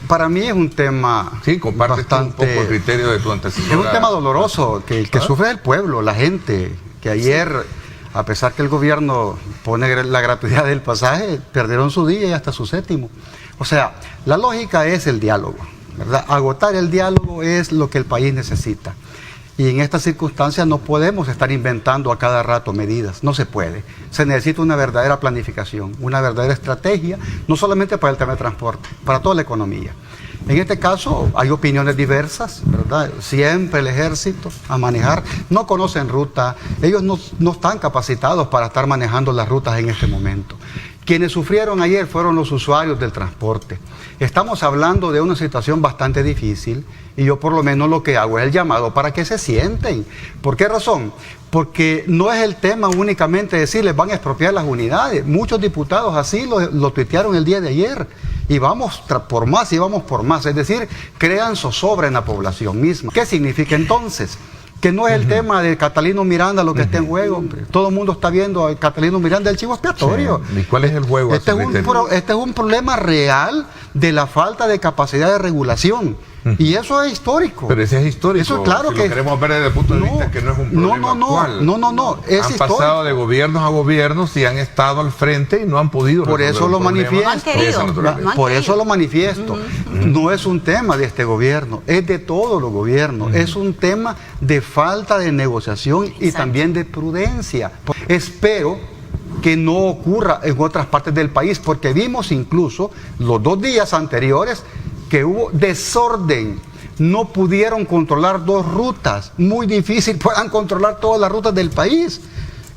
Para mí es un tema sí, compartes bastante, un poco el criterio de tu antecesora. Es un tema doloroso, que el que sufre es el pueblo, la gente, que ayer, a pesar que el gobierno pone la gratuidad del pasaje, perdieron su día y hasta su séptimo. O sea, la lógica es el diálogo, ¿verdad? Agotar el diálogo es lo que el país necesita. Y en estas circunstancias no podemos estar inventando a cada rato medidas, no se puede. Se necesita una verdadera planificación, una verdadera estrategia, no solamente para el tema de transporte, para toda la economía. En este caso hay opiniones diversas, ¿verdad? Siempre el ejército a manejar, no conocen ruta, ellos no están capacitados para estar manejando las rutas en este momento. Quienes sufrieron ayer fueron los usuarios del transporte. Estamos hablando de una situación bastante difícil y yo por lo menos lo que hago es el llamado para que se sienten. ¿Por qué razón? Porque no es el tema únicamente decirles van a expropiar las unidades. Muchos diputados así lo tuitearon el día de ayer. Y vamos por más y vamos por más. Es decir, crean zozobra en la población misma. ¿Qué significa entonces? Que no es el tema de Catalino Miranda lo que está en juego, hombre. Todo el mundo está viendo a Catalino Miranda el chivo expiatorio. Sí. ¿Y cuál es el juego? Este es un problema real de la falta de capacidad de regulación. Y eso es histórico. Pero ese es histórico. Eso es claro si que lo queremos ver desde el punto de vista que no es un problema actual. No. Es han histórico. pasado de gobiernos a gobiernos y han estado al frente y no han podido. Por eso lo manifiesto. Por eso lo manifiesto. No es un tema de este gobierno, es de todos los gobiernos. Es un tema de falta de negociación y también de prudencia. Espero que no ocurra en otras partes del país, porque vimos incluso los 2 días anteriores que hubo desorden, no pudieron controlar 2 rutas, muy difícil puedan controlar todas las rutas del país.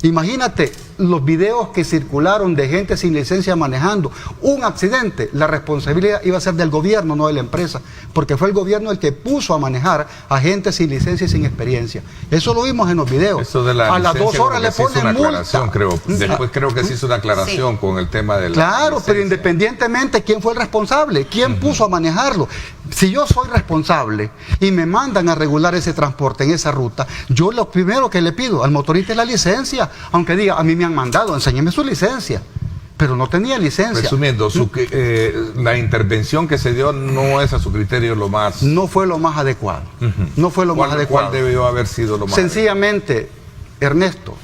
Imagínate los videos que circularon de gente sin licencia manejando, un accidente, la responsabilidad iba a ser del gobierno, no de la empresa, porque fue el gobierno el que puso a manejar a gente sin licencia y sin experiencia. Eso lo vimos en los videos. Eso de la a las 2 horas le ponen multa. Después creo que se hizo una aclaración con el tema de la Claro, licencia. pero independientemente quién fue el responsable, quién puso a manejarlo. Si yo soy responsable y me mandan a regular ese transporte en esa ruta, yo lo primero que le pido al motorista es la licencia, aunque diga, a mí me han mandado, enséñeme su licencia, pero no tenía licencia. Resumiendo, la intervención que se dio no es a su criterio lo más... No fue lo más adecuado. No fue lo más adecuado. ¿Cuál debió haber sido lo más Sencillamente, Ernesto,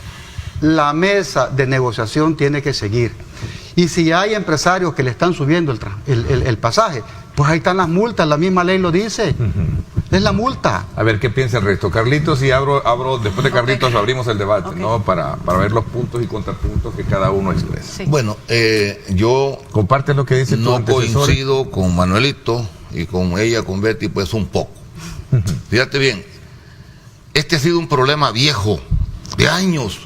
la mesa de negociación tiene que seguir. Y si hay empresarios que le están subiendo el pasaje, pues ahí están las multas, la misma ley lo dice. Es la multa. A ver qué piensa el resto. Carlitos, y abro después de Carlitos abrimos el debate, ¿no? Para ver los puntos y contrapuntos que cada uno expresa. Sí. Bueno, yo comparte lo que dice tu no antecesor. coincido con Manuelito y con ella, con Betty, pues un poco. Fíjate bien, este ha sido un problema viejo, de años,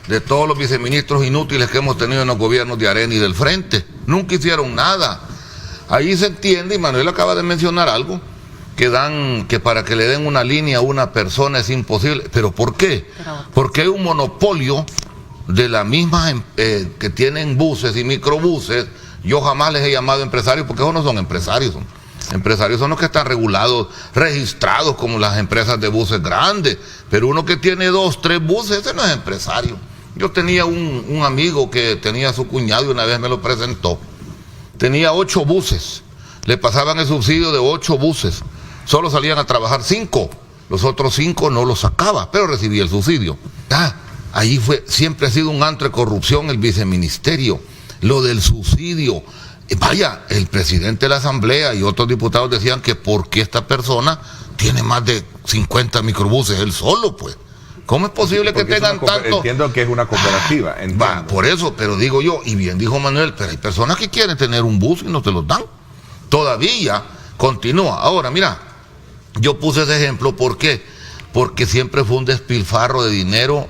de todos los viceministros inútiles que hemos tenido en los gobiernos de Arena y del Frente. Nunca hicieron nada. Ahí se entiende, y Manuel acaba de mencionar algo, que para que le den una línea a una persona es imposible. ¿Pero por qué? Porque hay un monopolio de la misma que tienen buses y microbuses. Yo jamás les he llamado empresarios porque esos no son empresarios. Empresarios son los que están regulados, registrados como las empresas de buses grandes. Pero uno que tiene 2, 3 buses, ese no es empresario. Yo tenía un amigo que tenía a su cuñado y una vez me lo presentó. Tenía 8 buses. Le pasaban el subsidio de 8 buses. Solo salían a trabajar 5. Los otros 5 no los sacaba, pero recibía el subsidio. Ahí siempre ha sido un antro de corrupción el viceministerio. Lo del subsidio. Vaya, el presidente de la Asamblea y otros diputados decían que porque esta persona tiene más de 50 microbuses, él solo, pues. ¿Cómo es posible que tengan tanto? Entiendo que es una cooperativa. Por eso, pero digo yo, y bien dijo Manuel, pero hay personas que quieren tener un bus y no te los dan. Todavía continúa. Ahora, mira, yo puse ese ejemplo, ¿por qué? Porque siempre fue un despilfarro de dinero,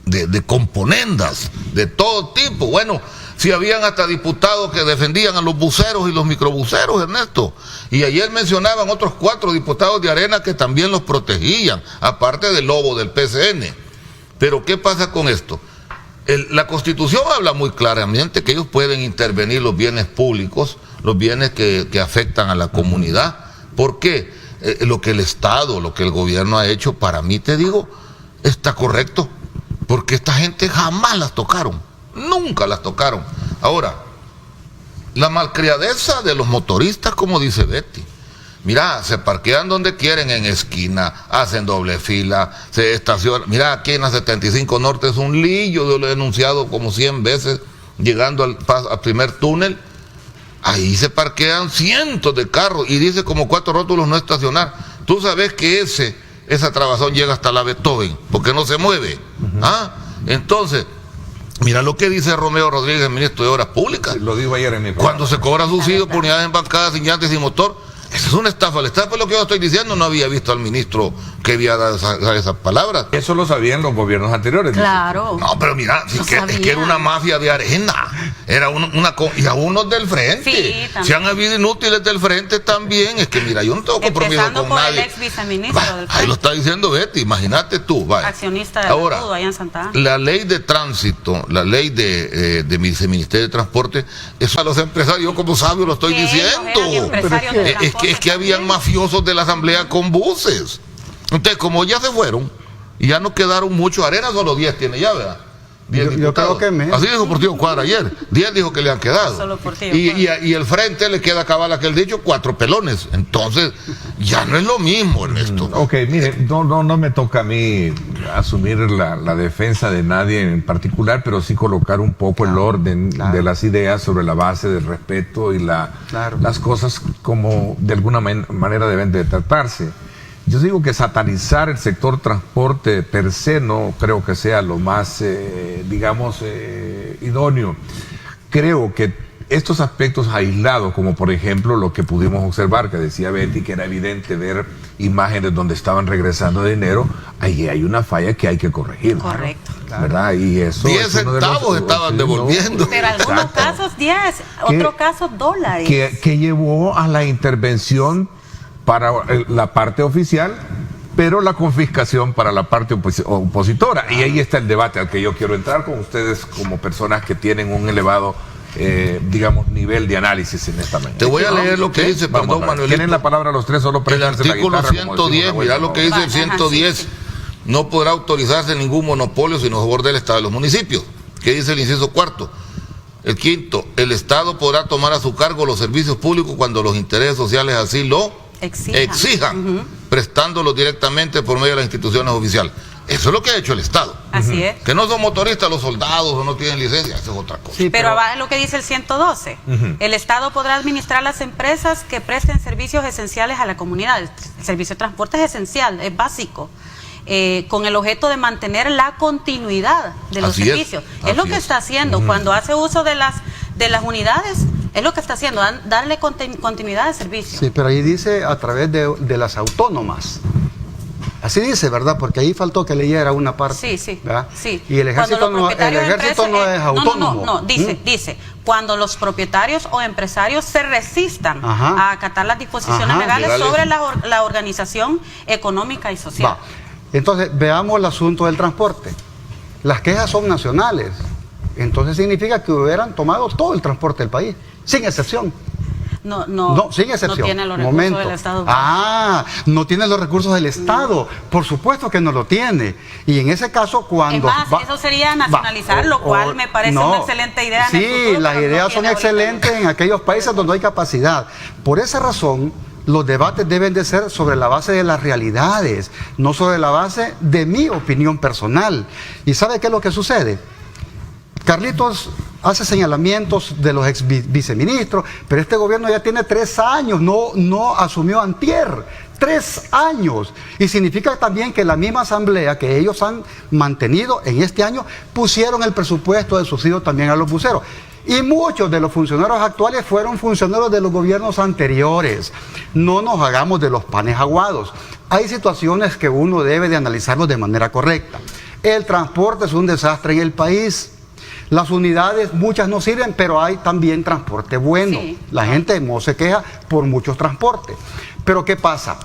de componendas, de todo tipo. Bueno, si habían hasta diputados que defendían a los buceros y los microbuseros, Ernesto. Y ayer mencionaban otros 4 diputados de Arena que también los protegían, aparte del lobo del PCN. Pero ¿qué pasa con esto? La Constitución habla muy claramente que ellos pueden intervenir los bienes públicos, los bienes que afectan a la comunidad. ¿Por qué? Lo que el Estado, lo que el gobierno ha hecho, para mí, te digo, está correcto. Porque esta gente jamás las tocaron. Nunca las tocaron. Ahora, la malcriadeza de los motoristas, como dice Betty. Mira, se parquean donde quieren, en esquina, hacen doble fila, se estacionan. Mira, aquí en la 75 Norte es un lillo, yo lo he denunciado como 100 veces, llegando al primer túnel. Ahí se parquean cientos de carros y dice como 4 rótulos no estacionar. Tú sabes que esa trabazón llega hasta la Beethoven, porque no se mueve. Entonces, mira lo que dice Romeo Rodríguez, ministro de Obras Públicas. Lo digo ayer en mi programa. Cuando se cobra subsidio por unidades embarcadas sin llantas y sin motor, esa es una estafa. La estafa es lo que yo estoy diciendo. No había visto al ministro que había dado esas palabras. Eso lo sabían los gobiernos anteriores. Claro. No, pero mira, es que era una mafia de arena. Era y a unos del frente. Sí, se han habido inútiles del frente también. Es que mira, yo no tengo compromiso empezando con por nadie. el ex viceministro del Ahí lo está diciendo Betty, imagínate tú. Vaya. accionista de Ahora, todo allá en Santa Ana. la ley de tránsito, la ley de Viceministerio de Transporte, eso a los empresarios, yo como sabio lo estoy diciendo. Es que habían mafiosos de la asamblea con buses. Entonces, como ya se fueron y ya no quedaron mucho, Arena solo 10 tiene ya, ¿verdad? 10 yo creo que menos. Así dijo Portillo Cuadra ayer. 10 dijo que le han quedado. Solo Portillo Y el frente le queda cabal aquel dicho, 4 pelones. Entonces, ya no es lo mismo, Ernesto. Ok, mire, no me toca a mí asumir la defensa de nadie en particular, pero sí colocar un poco el orden de las ideas sobre la base del respeto y las cosas como de alguna manera deben de tratarse. Yo digo que satanizar el sector transporte per se no creo que sea lo más, idóneo. Creo que estos aspectos aislados, como por ejemplo lo que pudimos observar, que decía Betty, que era evidente ver imágenes donde estaban regresando dinero, ahí hay una falla que hay que corregir. Correcto. ¿Verdad? Y eso 10 centavos estaban devolviendo. Pero en algunos casos 10, otros casos dólares. Que llevó a la intervención para la parte oficial, pero la confiscación para la parte opositora. Y ahí está el debate al que yo quiero entrar con ustedes como personas que tienen un elevado, nivel de análisis en esta mañana. Te voy a leer lo que dice, perdón, Manuelito. Tienen la palabra los tres, solo el artículo 110, mira lo que dice el 110. Sí. No podrá autorizarse ningún monopolio sino a favor del Estado de los municipios. ¿Qué dice el inciso 4? El 5, el Estado podrá tomar a su cargo los servicios públicos cuando los intereses sociales así lo exijan, prestándolos directamente por medio de las instituciones oficiales. Eso es lo que ha hecho el Estado. Así es. Que no son motoristas los soldados o no tienen licencia, eso es otra cosa. Sí, Pero va lo que dice el 112. El Estado podrá administrar las empresas que presten servicios esenciales a la comunidad. El servicio de transporte es esencial, es básico. Con el objeto de mantener la continuidad de los servicios. Es lo que está haciendo. Cuando hace uso de las unidades, es lo que está haciendo, darle continuidad de servicio. Sí, pero ahí dice a través de las autónomas. Así dice, ¿verdad? Porque ahí faltó que leyera una parte. Sí. ¿verdad? Sí. Y el ejército no es autónomo. No, dice, cuando los propietarios o empresarios se resistan a acatar las disposiciones legales sobre la organización económica y social. Entonces, veamos el asunto del transporte. Las quejas son nacionales. Entonces significa que hubieran tomado todo el transporte del país, sin excepción. No, sin excepción. No tiene los recursos del Estado. No tiene los recursos del Estado. Por supuesto que no lo tiene. Y en ese caso, cuando... eso sería nacionalizar, lo cual me parece una excelente idea. Sí, las ideas son excelentes en aquellos países donde hay capacidad. Por esa razón, los debates deben de ser sobre la base de las realidades, no sobre la base de mi opinión personal. ¿Y sabe qué es lo que sucede? Carlitos hace señalamientos de los ex viceministros, pero este gobierno ya tiene 3 años, no asumió antier, 3 años. Y significa también que la misma asamblea que ellos han mantenido en este año, pusieron el presupuesto de subsidio también a los buceros. Y muchos de los funcionarios actuales fueron funcionarios de los gobiernos anteriores. No nos hagamos de los panes aguados. Hay situaciones que uno debe de analizarlos de manera correcta. El transporte es un desastre en el país. Las unidades, muchas no sirven, pero hay también transporte bueno. Sí. La gente no se queja por muchos transportes. Pero ¿qué pasa?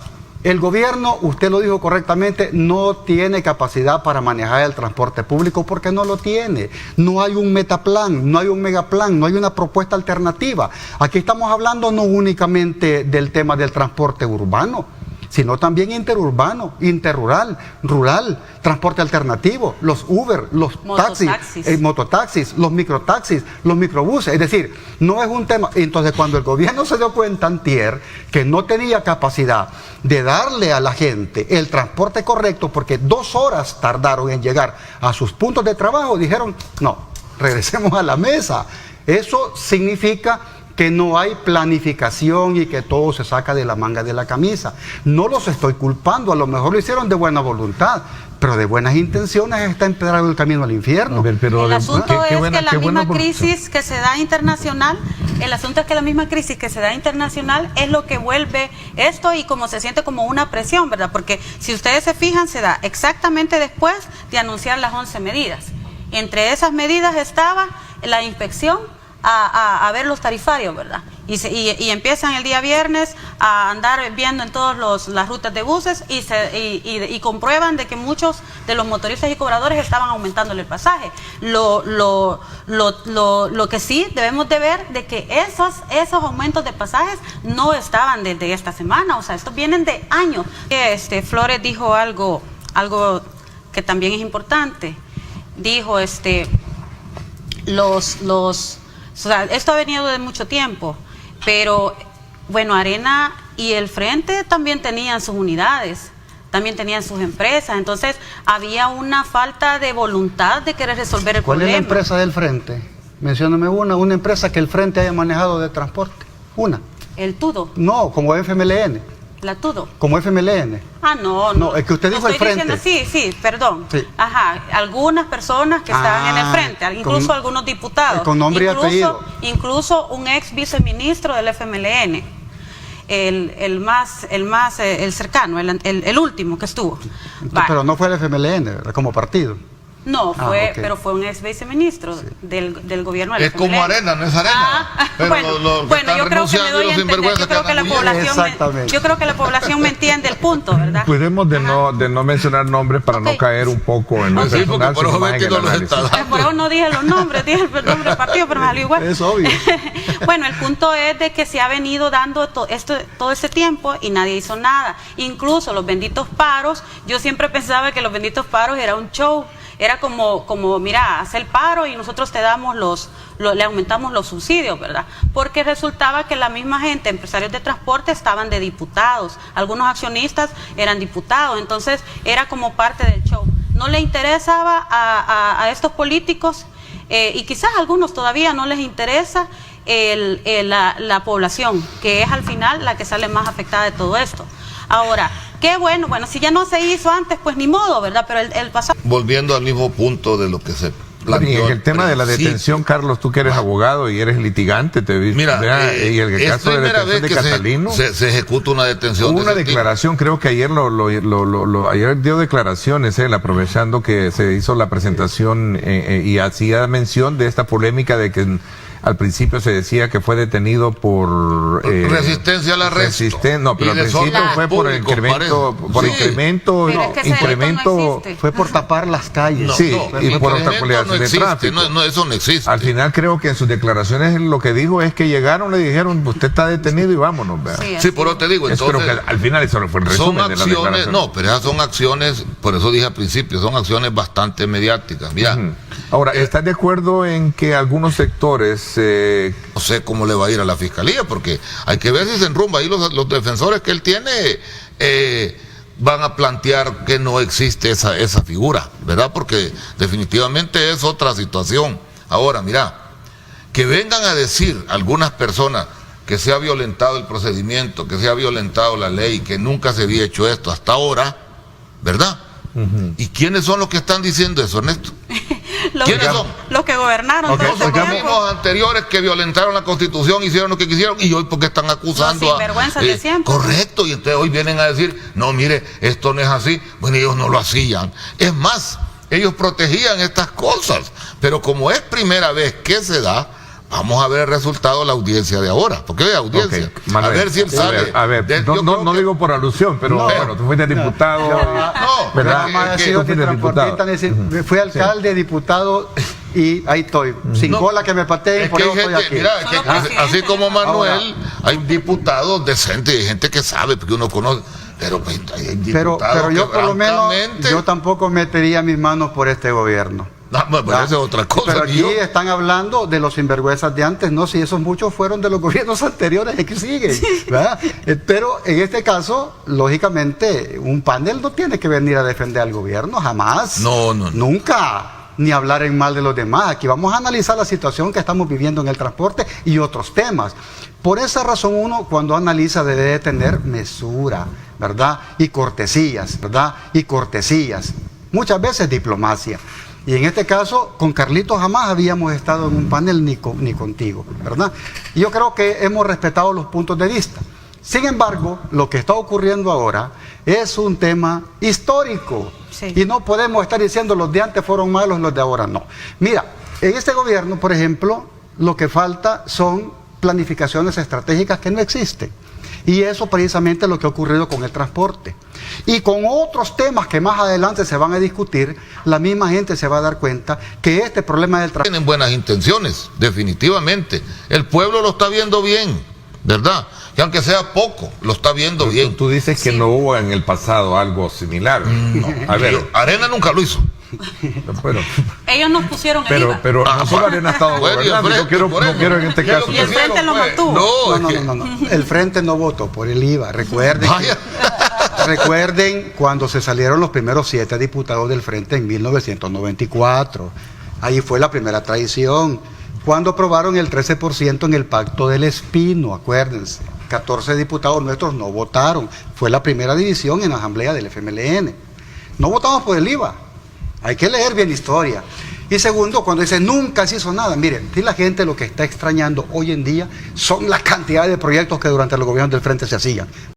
El gobierno, usted lo dijo correctamente, no tiene capacidad para manejar el transporte público porque no lo tiene. No hay un metaplan, no hay un megaplan, no hay una propuesta alternativa. Aquí estamos hablando no únicamente del tema del transporte urbano, sino también interurbano, interrural, rural, transporte alternativo, los Uber, los taxis, mototaxis, los microtaxis, los microbuses. Es decir, no es un tema. Entonces, cuando el gobierno se dio cuenta antier que no tenía capacidad de darle a la gente el transporte correcto, porque 2 horas tardaron en llegar a sus puntos de trabajo, dijeron, no, regresemos a la mesa. Eso significa que no hay planificación y que todo se saca de la manga de la camisa. No los estoy culpando, a lo mejor lo hicieron de buena voluntad, pero de buenas intenciones está empedrado el camino al infierno. El asunto es que la misma crisis que se da internacional, es lo que vuelve esto y como se siente como una presión, ¿verdad? Porque si ustedes se fijan, se da exactamente después de anunciar las 11 medidas. Entre esas medidas estaba la inspección a ver los tarifarios, ¿verdad? Y empiezan el día viernes a andar viendo en todas las rutas de buses y comprueban de que muchos de los motoristas y cobradores estaban aumentándole el pasaje. Lo que sí debemos de ver de que esos aumentos de pasajes no estaban desde esta semana, o sea, estos vienen de años. Flores dijo algo que también es importante. Dijo, o sea, esto ha venido de mucho tiempo, pero bueno, Arena y el Frente también tenían sus unidades, también tenían sus empresas, entonces había una falta de voluntad de querer resolver el problema. ¿Cuál es la empresa del Frente? Mencióname una empresa que el Frente haya manejado de transporte. Una. El Tudo. No, como FMLN. La Tudo. Como FMLN. Ah, no. No, es que usted dijo el Frente. Sí, perdón. Sí. Ajá, algunas personas que estaban en el Frente, incluso algunos diputados. Con nombre y apellido. Incluso un ex viceministro del FMLN, el cercano, el último que estuvo. Pero no fue el FMLN, ¿verdad? Como partido. No, pero fue un ex viceministro del gobierno del Es FMLN. Como Arena, no es Arena. Bueno, yo creo que me doy a entender. Yo creo que la población me entiende el punto, ¿verdad? Cuidemos de no mencionar nombres para no caer un poco en lo personal, sino más en el análisis. Por eso no dije los nombres, dije el nombre del partido, pero me salió igual. Es obvio. Bueno, el punto es de que se ha venido dando todo este tiempo y nadie hizo nada. Incluso los benditos paros, yo siempre pensaba que los benditos paros era un show. Era como mira, haz el paro y nosotros te damos le aumentamos los subsidios, ¿verdad? Porque resultaba que la misma gente, empresarios de transporte, estaban de diputados, algunos accionistas eran diputados, entonces era como parte del show. No le interesaba a estos políticos y quizás a algunos todavía no les interesa la población, que es al final la que sale más afectada de todo esto. Ahora, qué bueno, si ya no se hizo antes, pues ni modo, ¿verdad? Pero el pasado... Volviendo al mismo punto de lo que se planteó. En el tema de la detención, Carlos, tú que eres abogado y eres litigante, te viste. Mira, y el caso de detención de Catalino. Se ejecuta una detención. Hubo una declaración, creo que ayer ayer dio declaraciones, aprovechando que se hizo la presentación y hacía mención de esta polémica de que al principio se decía que fue detenido por resistencia al arresto. No, pero al principio fue por incremento, fue por tapar las calles. Y por obstaculización de tráfico. Eso no existe. Al final creo que en sus declaraciones lo que dijo es que llegaron, le dijeron, usted está detenido y vámonos. Sí, por eso te digo. Entonces, pero que al final eso no fue el resumen de la declaración. No, pero esas son acciones, por eso dije al principio, son acciones bastante mediáticas. Mira. Ahora, ¿estás de acuerdo en que algunos sectores... No sé cómo le va a ir a la fiscalía, porque hay que ver si se enrumba ahí los defensores que él tiene van a plantear que no existe esa figura, ¿verdad? Porque definitivamente es otra situación. Ahora, mira, que vengan a decir algunas personas que se ha violentado el procedimiento, que se ha violentado la ley, que nunca se había hecho esto hasta ahora, ¿verdad? ¿Y quiénes son los que están diciendo eso, Ernesto? ¿Quiénes son? Los que gobernaron. Los mismos anteriores que violentaron la Constitución, hicieron lo que quisieron, y hoy porque están acusando a vergüenza de siempre. Correcto, y entonces hoy vienen a decir, no, mire, esto no es así. Bueno, ellos no lo hacían. Es más, ellos protegían estas cosas, pero como es primera vez que se da, vamos a ver el resultado de la audiencia de ahora. Porque hay audiencia. Manuel, a ver si él sale. No digo por alusión, pero bueno, tú fuiste diputado. Fui alcalde, diputado y ahí estoy, sin cola que me pateen, por eso estoy aquí. Mira, así como Manuel, hay diputados decentes, hay gente que sabe, porque uno conoce, pero hay diputados pero yo por lo menos, yo tampoco metería mis manos por este gobierno. Pues esa es otra cosa. Pero aquí están hablando de los sinvergüenzas de antes, no, si esos muchos fueron de los gobiernos anteriores, es que siguen, ¿verdad? Pero en este caso, lógicamente, un panel no tiene que venir a defender al gobierno, jamás. No. Nunca, ni hablar en mal de los demás. Aquí vamos a analizar la situación que estamos viviendo en el transporte y otros temas. Por esa razón uno, cuando analiza, debe de tener mesura, ¿verdad? Y cortesías, ¿verdad? Y cortesías. Muchas veces diplomacia. Y en este caso, con Carlitos jamás habíamos estado en un panel ni contigo, ¿verdad? Y yo creo que hemos respetado los puntos de vista. Sin embargo, lo que está ocurriendo ahora es un tema histórico. Sí. Y no podemos estar diciendo los de antes fueron malos, los de ahora no. Mira, en este gobierno, por ejemplo, lo que falta son planificaciones estratégicas que no existen. Y eso precisamente es lo que ha ocurrido con el transporte. Y con otros temas que más adelante se van a discutir, la misma gente se va a dar cuenta que este problema del transporte... Tienen buenas intenciones, definitivamente. El pueblo lo está viendo bien, ¿verdad? Y aunque sea poco, lo está viendo bien. Tú dices que no hubo en el pasado algo similar. No. A ver, Arena nunca lo hizo. Pero, ellos nos pusieron el IVA. Pero no solo Arena ha estado gobernando. Yo quiero en este caso. Y el Frente lo mantuvo. No. El Frente no votó por el IVA. Recuerden cuando se salieron los primeros 7 diputados del Frente en 1994. Ahí fue la primera traición. Cuando aprobaron el 13% en el Pacto del Espino, acuérdense. 14 diputados nuestros no votaron. Fue la primera división en la asamblea del FMLN. No votamos por el IVA. Hay que leer bien la historia. Y segundo, cuando dice nunca se hizo nada, miren, si la gente lo que está extrañando hoy en día son la cantidad de proyectos que durante los gobiernos del Frente se hacían.